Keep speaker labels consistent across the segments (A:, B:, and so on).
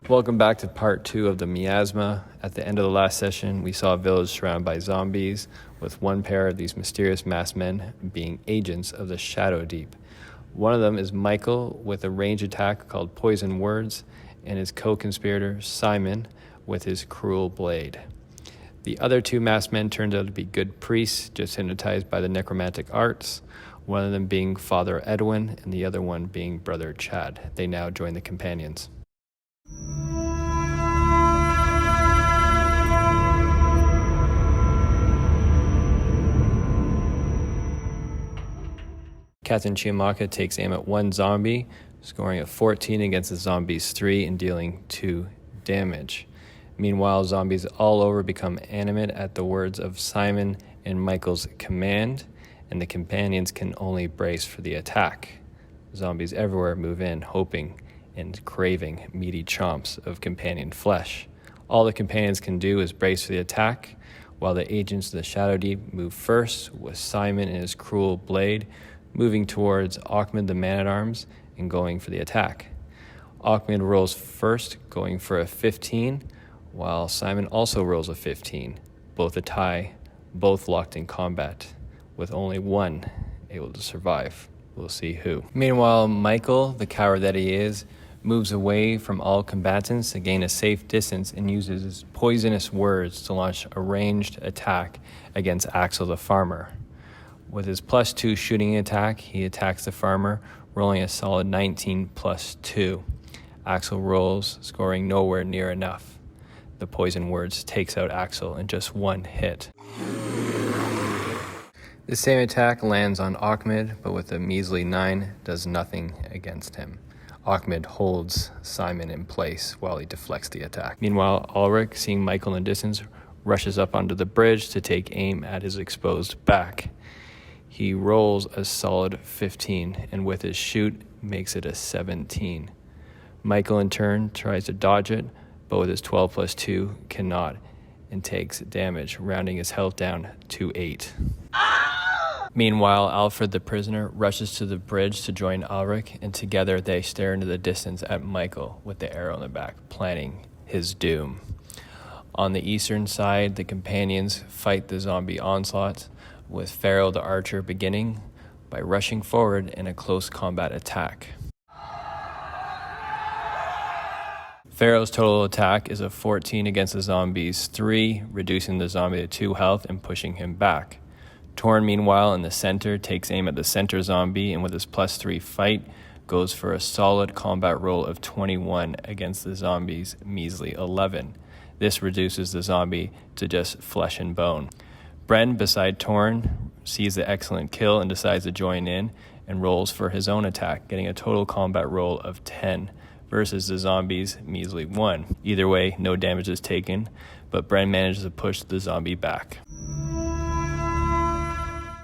A: Welcome back to part 2 of the Miasma. At the end of the last session, we saw a village surrounded by zombies, with one pair of these mysterious masked men being agents of the Shadow Deep. One of them is Michael with a range attack called Poison Words, and his co-conspirator Simon with his cruel blade. The other two masked men turned out to be good priests, just hypnotized by the necromantic arts, one of them being Father Edwin and the other one being Brother Chad. They now join the companions. Captain Chiamaka takes aim at one zombie, scoring a 14 against the zombie's 3 and dealing 2 damage. Meanwhile, zombies all over become animate at the words of Simon and Michael's command, and the companions can only brace for the attack. Zombies everywhere move in, hoping and craving meaty chomps of companion flesh. All the companions can do is brace for the attack, while the agents of the Shadow Deep move first, with Simon and his cruel blade moving towards Ahmed the Man-at-Arms and going for the attack. Ahmed rolls first, going for a 15, while Simon also rolls a 15, both a tie, both locked in combat, with only one able to survive. We'll see who. Meanwhile, Michael, the coward that he is, moves away from all combatants to gain a safe distance and uses his poisonous words to launch a ranged attack against Axel the farmer. With his +2 shooting attack, he attacks the farmer, rolling a solid 19 +2. Axel rolls, scoring nowhere near enough. The poison words takes out Axel in just one hit. The same attack lands on Ahmed, but with a measly 9, does nothing against him. Ahmed holds Simon in place while he deflects the attack. Meanwhile, Ulrich, seeing Michael in the distance, rushes up onto the bridge to take aim at his exposed back. He rolls a solid 15, and with his shoot, makes it a 17. Michael, in turn, tries to dodge it, but with his 12 +2, cannot, and takes damage, rounding his health down to 8. Meanwhile, Alfred the prisoner rushes to the bridge to join Ulrich, and together they stare into the distance at Michael with the arrow in the back, planning his doom. On the eastern side, the companions fight the zombie onslaught, with Pharaoh the archer beginning by rushing forward in a close combat attack. Pharaoh's total attack is a 14 against the zombie's 3, reducing the zombie to 2 health and pushing him back. Torn, meanwhile, in the center, takes aim at the center zombie and with his +3 fight, goes for a solid combat roll of 21 against the zombie's measly 11. This reduces the zombie to just flesh and bone. Bren, beside Torn, sees the excellent kill and decides to join in and rolls for his own attack, getting a total combat roll of 10 versus the zombie's measly 1. Either way, no damage is taken, but Bren manages to push the zombie back.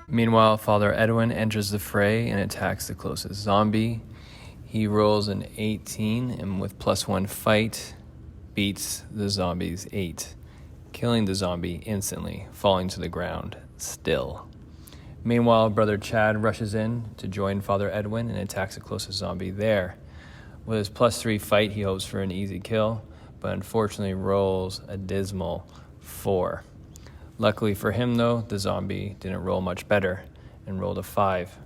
A: Meanwhile, Father Edwin enters the fray and attacks the closest zombie. He rolls an 18 and with +1 fight, beats the zombie's 8. Killing the zombie instantly, falling to the ground, still. Meanwhile, Brother Chad rushes in to join Father Edwin and attacks the closest zombie there. With his +3 fight, he hopes for an easy kill, but unfortunately rolls a dismal 4. Luckily for him, though, the zombie didn't roll much better and rolled a 5,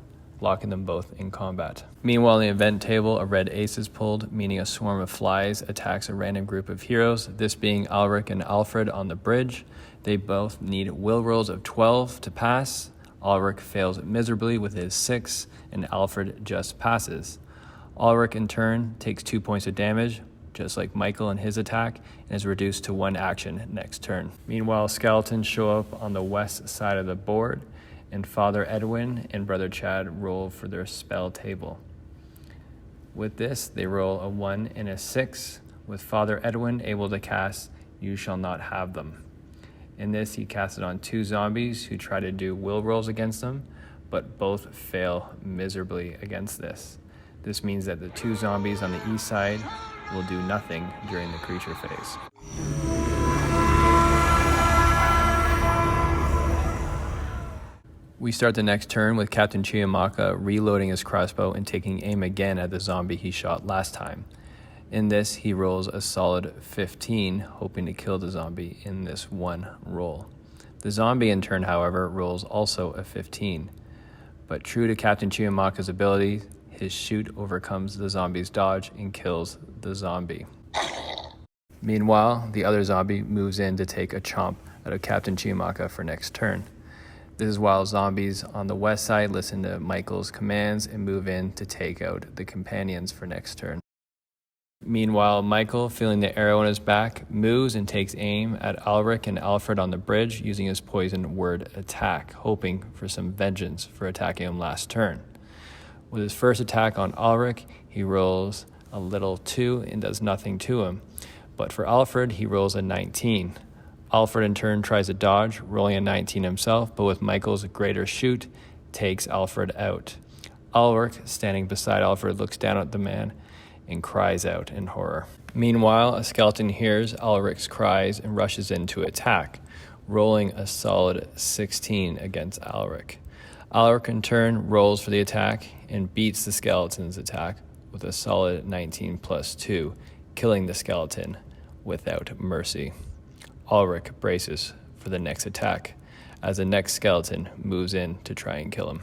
A: locking them both in combat. Meanwhile, on the event table, a red ace is pulled, meaning a swarm of flies attacks a random group of heroes, this being Ulrich and Alfred on the bridge. They both need will rolls of 12 to pass. Ulrich fails miserably with his 6, and Alfred just passes. Ulrich, in turn, takes 2 points of damage, just like Michael in his attack, and is reduced to 1 action next turn. Meanwhile, skeletons show up on the west side of the board, and Father Edwin and Brother Chad roll for their spell table. With this, they roll a 1 and a 6, with Father Edwin able to cast You Shall Not Have Them. In this, he casts it on 2 zombies who try to do will rolls against them, but both fail miserably against this. This means that the 2 zombies on the east side will do nothing during the creature phase. We start the next turn with Captain Chiamaka reloading his crossbow and taking aim again at the zombie he shot last time. In this, he rolls a solid 15, hoping to kill the zombie in this one roll. The zombie, in turn, however, rolls also a 15. But true to Captain Chiamaka's ability, his shoot overcomes the zombie's dodge and kills the zombie. Meanwhile, the other zombie moves in to take a chomp out of Captain Chiamaka for next turn. This is while zombies on the west side listen to Michael's commands and move in to take out the companions for next turn. Meanwhile, Michael, feeling the arrow in his back, moves and takes aim at Ulrich and Alfred on the bridge using his poison word attack, hoping for some vengeance for attacking him last turn. With his first attack on Ulrich, he rolls a little 2 and does nothing to him. But for Alfred, he rolls a 19. Alfred in turn tries to dodge, rolling a 19 himself, but with Michael's greater shoot, takes Alfred out. Ulrich, standing beside Alfred, looks down at the man and cries out in horror. Meanwhile, a skeleton hears Ulrich's cries and rushes in to attack, rolling a solid 16 against Ulrich. Ulrich in turn rolls for the attack and beats the skeleton's attack with a solid 19 plus 2, killing the skeleton without mercy. Ulrich braces for the next attack as the next skeleton moves in to try and kill him.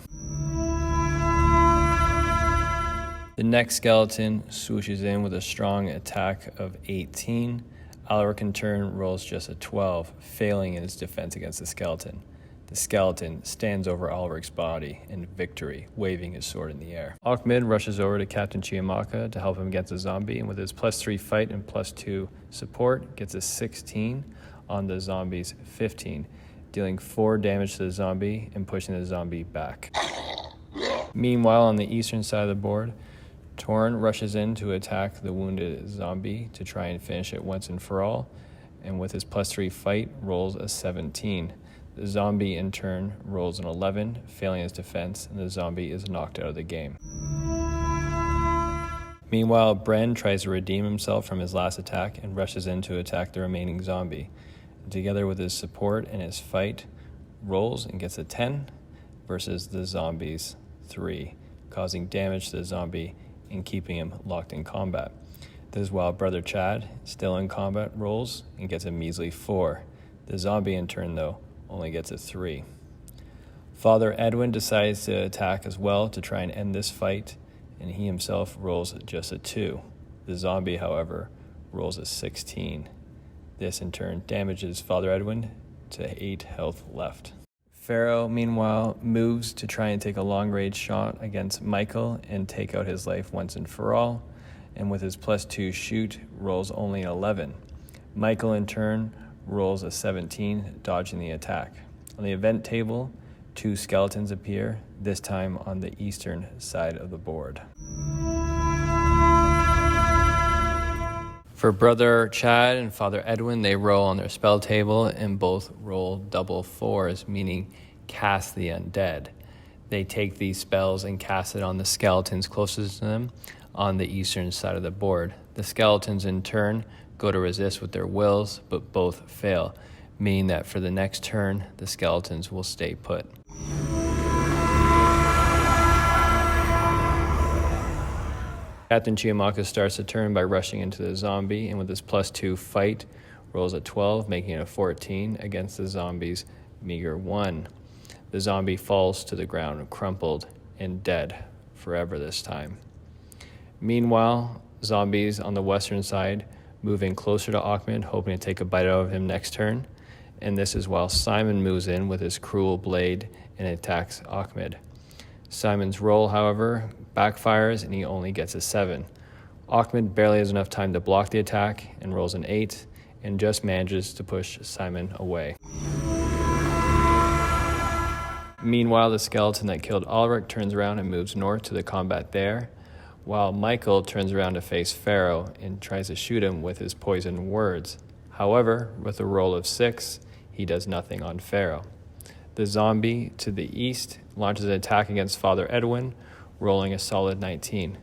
A: The next skeleton swooshes in with a strong attack of 18. Ulrich in turn rolls just a 12, failing in his defense against the skeleton. The skeleton stands over Ulrich's body in victory, waving his sword in the air. Ahmed rushes over to Captain Chiamaka to help him against the zombie, and with his +3 fight and +2 support, gets a 16 on the zombie's 15, dealing 4 damage to the zombie and pushing the zombie back. Meanwhile, on the eastern side of the board, Torn rushes in to attack the wounded zombie to try and finish it once and for all, and with his +3 fight, rolls a 17. The zombie, in turn, rolls an 11, failing his defense, and the zombie is knocked out of the game. Meanwhile, Bren tries to redeem himself from his last attack and rushes in to attack the remaining zombie. And together with his support and his fight, rolls and gets a 10 versus the zombie's 3, causing damage to the zombie and keeping him locked in combat. This is while Brother Chad, still in combat, rolls and gets a measly 4. The zombie, in turn, though, only gets a 3. Father Edwin decides to attack as well to try and end this fight, and he himself rolls just a 2. The zombie, however, rolls a 16. This, in turn, damages Father Edwin to 8 health left. Pharaoh, meanwhile, moves to try and take a long-range shot against Michael and take out his life once and for all, and with his +2 shoot, rolls only an 11. Michael, in turn, rolls a 17, dodging the attack. On the event table, 2 skeletons appear, this time on the eastern side of the board. For Brother Chad and Father Edwin, they roll on their spell table and both roll double 4s, meaning cast the undead. They take these spells and cast it on the skeletons closest to them on the eastern side of the board. The skeletons, in turn, go to resist with their wills, but both fail, meaning that for the next turn, the skeletons will stay put. Captain Chiamaka starts the turn by rushing into the zombie, and with his +2 fight, rolls a 12, making it a 14 against the zombie's meager 1. The zombie falls to the ground, crumpled and dead forever this time. Meanwhile, zombies on the western side move in closer to Ahmed, hoping to take a bite out of him next turn, and this is while Simon moves in with his cruel blade and attacks Ahmed. Simon's roll, however, backfires and he only gets a 7. Ahmed barely has enough time to block the attack and rolls an 8 and just manages to push Simon away. Meanwhile, the skeleton that killed Ulrich turns around and moves north to the combat there, while Michael turns around to face Pharaoh and tries to shoot him with his poison words. However, with a roll of 6, he does nothing on Pharaoh. The zombie to the east launches an attack against Father Edwin, rolling a solid 19.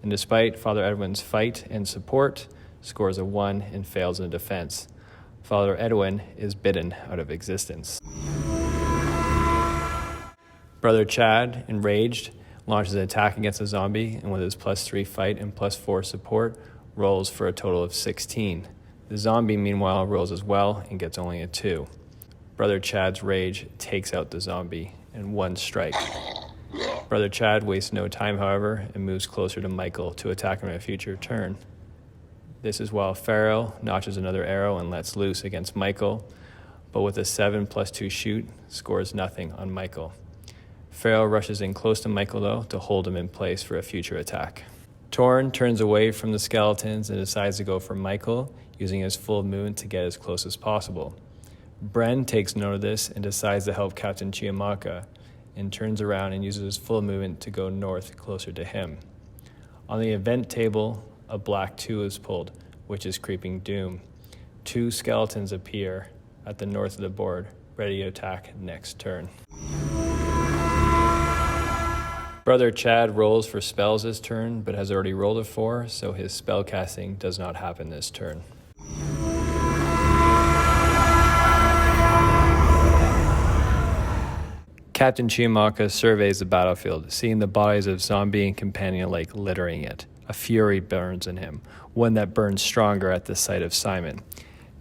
A: And despite Father Edwin's fight and support, scores a 1 and fails in defense. Father Edwin is bidden out of existence. Brother Chad, enraged, launches an attack against the zombie, and with his +3 fight and +4 support, rolls for a total of 16. The zombie, meanwhile, rolls as well and gets only a 2. Brother Chad's rage takes out the zombie in one strike. Brother Chad wastes no time, however, and moves closer to Michael to attack him in a future turn. This is while Pharaoh notches another arrow and lets loose against Michael, but with a 7+2 shoot, scores nothing on Michael. Pharaoh rushes in close to Michael, though, to hold him in place for a future attack. Torn turns away from the skeletons and decides to go for Michael, using his full movement to get as close as possible. Bren takes note of this and decides to help Captain Chiamaka, and turns around and uses his full movement to go north closer to him. On the event table, a black 2 is pulled, which is creeping doom. 2 skeletons appear at the north of the board, ready to attack next turn. Brother Chad rolls for spells this turn, but has already rolled a 4, so his spell casting does not happen this turn. Captain Chiamaka surveys the battlefield, seeing the bodies of zombie and companion alike littering it. A fury burns in him, one that burns stronger at the sight of Simon.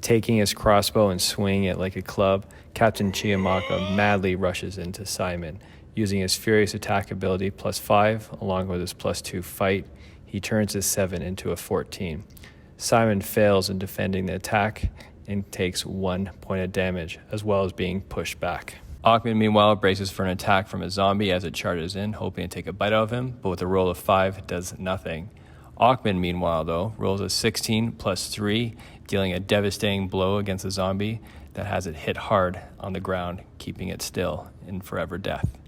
A: Taking his crossbow and swinging it like a club, Captain Chiamaka madly rushes into Simon. Using his furious attack ability +5, along with his +2 fight, he turns his 7 into a 14. Simon fails in defending the attack and takes 1 point of damage, as well as being pushed back. Ahmed, meanwhile, braces for an attack from a zombie as it charges in, hoping to take a bite out of him, but with a roll of 5, does nothing. Ahmed, meanwhile, though, rolls a 16+3, dealing a devastating blow against the zombie that has it hit hard on the ground, keeping it still in forever death.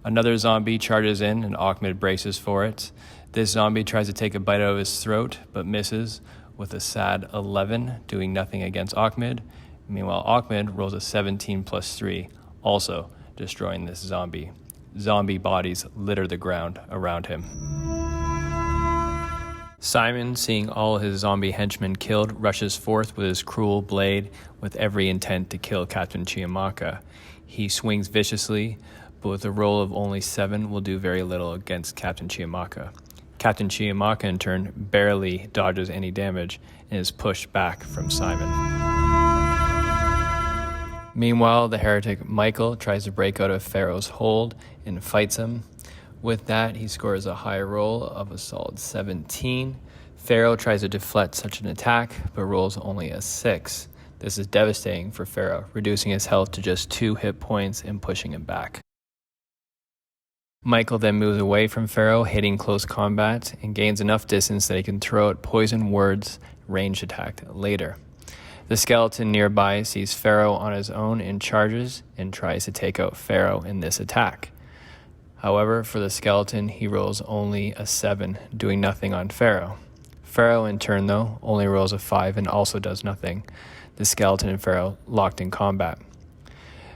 A: Another zombie charges in, and Ahmed braces for it. This zombie tries to take a bite out of his throat, but misses with a sad 11, doing nothing against Ahmed. Meanwhile, Ahmed rolls a 17+3, also destroying this zombie. Zombie bodies litter the ground around him. Simon, seeing all his zombie henchmen killed, rushes forth with his cruel blade with every intent to kill Captain Chiamaka. He swings viciously, but with a roll of only 7 will do very little against Captain Chiamaka. Captain Chiamaka, in turn, barely dodges any damage and is pushed back from Simon. Meanwhile, the heretic Michael tries to break out of Pharaoh's hold and fights him. With that, he scores a high roll of a solid 17. Pharaoh tries to deflect such an attack, but rolls only a 6. This is devastating for Pharaoh, reducing his health to just 2 hit points and pushing him back. Michael then moves away from Pharaoh, hitting close combat, and gains enough distance that he can throw out poison words ranged attack later. The skeleton nearby sees Pharaoh on his own and charges and tries to take out Pharaoh in this attack. However, for the skeleton, he rolls only a 7, doing nothing on Pharaoh. Pharaoh, in turn, though, only rolls a 5 and also does nothing. The skeleton and Pharaoh locked in combat.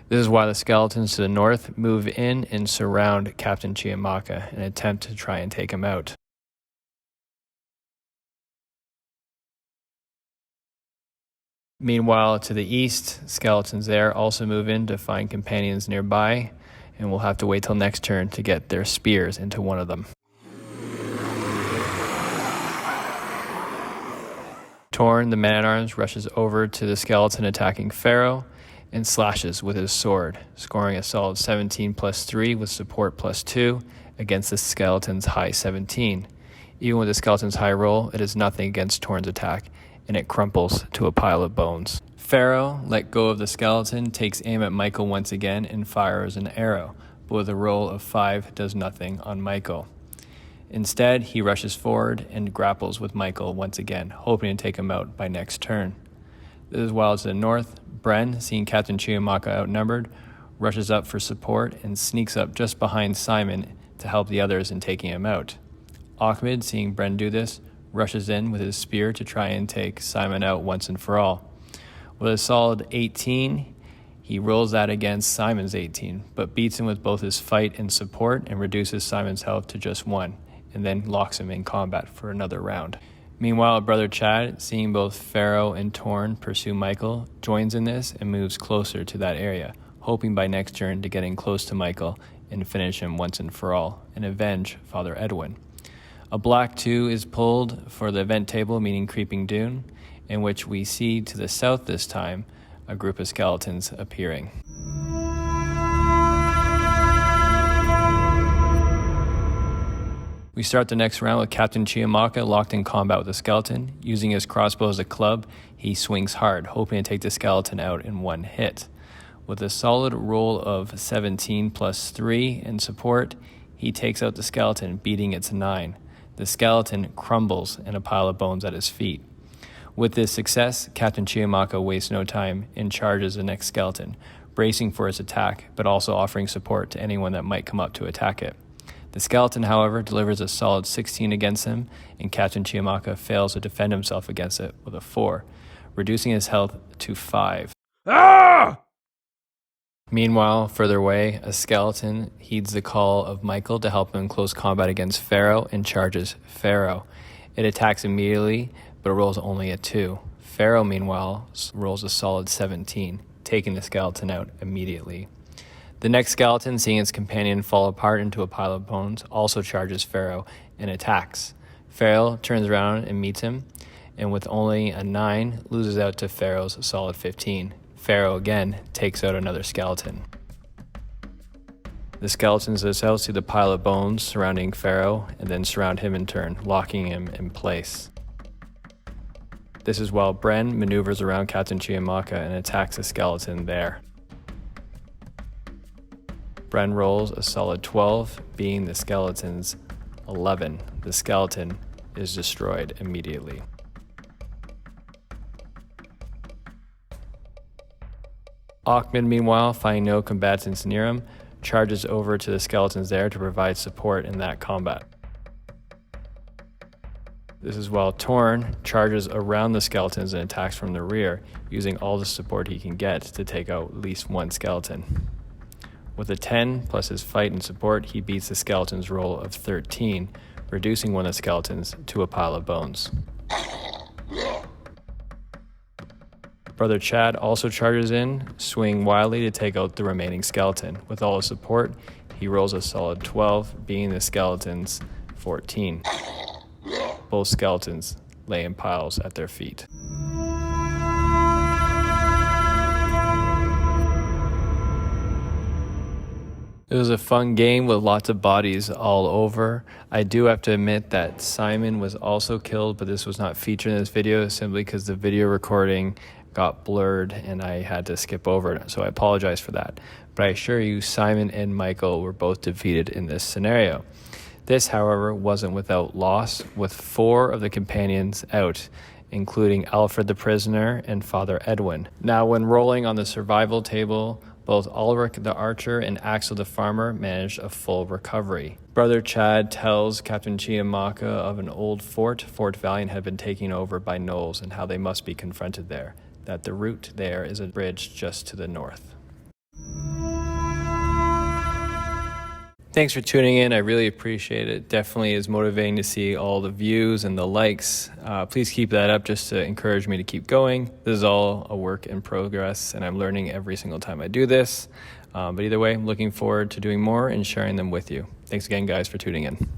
A: This is why the skeletons to the north move in and surround Captain Chiamaka in an attempt to try and take him out. Meanwhile, to the east, skeletons there also move in to find companions nearby, and we'll have to wait till next turn to get their spears into one of them. Torn, the man-at-arms, rushes over to the skeleton attacking Pharaoh and slashes with his sword, scoring a solid 17+3 with support +2 against the skeleton's high 17. Even with the skeleton's high roll, it is nothing against Torn's attack, and it crumples to a pile of bones. Pharaoh, let go of the skeleton, takes aim at Michael once again and fires an arrow, but with a roll of 5 does nothing on Michael. Instead, he rushes forward and grapples with Michael once again, hoping to take him out by next turn. This is while to the north, Bren, seeing Captain Chiamaka outnumbered, rushes up for support and sneaks up just behind Simon to help the others in taking him out. Ahmed, seeing Bren do this, rushes in with his spear to try and take Simon out once and for all. With a solid 18, he rolls that against Simon's 18, but beats him with both his fight and support and reduces Simon's health to just 1, and then locks him in combat for another round. Meanwhile, Brother Chad, seeing both Pharaoh and Torn pursue Michael, joins in this and moves closer to that area, hoping by next turn to get in close to Michael and finish him once and for all, and avenge Father Edwin. A black 2 is pulled for the event table, meaning Creeping Dune, in which we see to the south this time a group of skeletons appearing. We start the next round with Captain Chiamaka locked in combat with a skeleton. Using his crossbow as a club, he swings hard, hoping to take the skeleton out in one hit. With a solid roll of 17 plus 3 in support, he takes out the skeleton, beating its 9. The skeleton crumbles in a pile of bones at his feet. With this success, Captain Chiamaka wastes no time and charges the next skeleton, bracing for its attack, but also offering support to anyone that might come up to attack it. The skeleton, however, delivers a solid 16 against him, and Captain Chiamaka fails to defend himself against it with a 4, reducing his health to 5. Ah! Meanwhile, further away, a skeleton heeds the call of Michael to help him in close combat against Pharaoh and charges Pharaoh. It attacks immediately, but rolls only a 2. Pharaoh, meanwhile, rolls a solid 17, taking the skeleton out immediately. The next skeleton, seeing its companion fall apart into a pile of bones, also charges Pharaoh and attacks. Pharaoh turns around and meets him, and with only a 9, loses out to Pharaoh's solid 15. Pharaoh again takes out another skeleton. The skeletons to the south see the pile of bones surrounding Pharaoh and then surround him in turn, locking him in place. This is while Bren maneuvers around Captain Chiamaka and attacks a skeleton there. Bren rolls a solid 12, being the skeleton's 11. The skeleton is destroyed immediately. Ahmed, meanwhile, finding no combatants near him, charges over to the skeletons there to provide support in that combat. This is while Torn charges around the skeletons and attacks from the rear, using all the support he can get to take out at least one skeleton. With a 10 plus his fight and support, he beats the skeleton's roll of 13, reducing one of the skeletons to a pile of bones. Brother Chad also charges in, swinging wildly to take out the remaining skeleton. With all his support, he rolls a solid 12, being the skeleton's 14. Both skeletons lay in piles at their feet. It was a fun game with lots of bodies all over. I do have to admit that Simon was also killed, but this was not featured in this video simply because the video recording got blurred and I had to skip over it, so I apologize for that. But I assure you, Simon and Michael were both defeated in this scenario. This, however, wasn't without loss, with 4 of the companions out, including Alfred the prisoner and Father Edwin. Now, when rolling on the survival table, both Ulrich the archer and Axel the farmer managed a full recovery. Brother Chad tells Captain Chiamaka of an old fort Fort Valiant had been taken over by gnolls and how they must be confronted there, that the route there is a bridge just to the north. Thanks for tuning in. I really appreciate it. Definitely is motivating to see all the views and the likes. Please keep that up just to encourage me to keep going. This is all a work in progress, and I'm learning every single time I do this. But either way, I'm looking forward to doing more and sharing them with you. Thanks again, guys, for tuning in.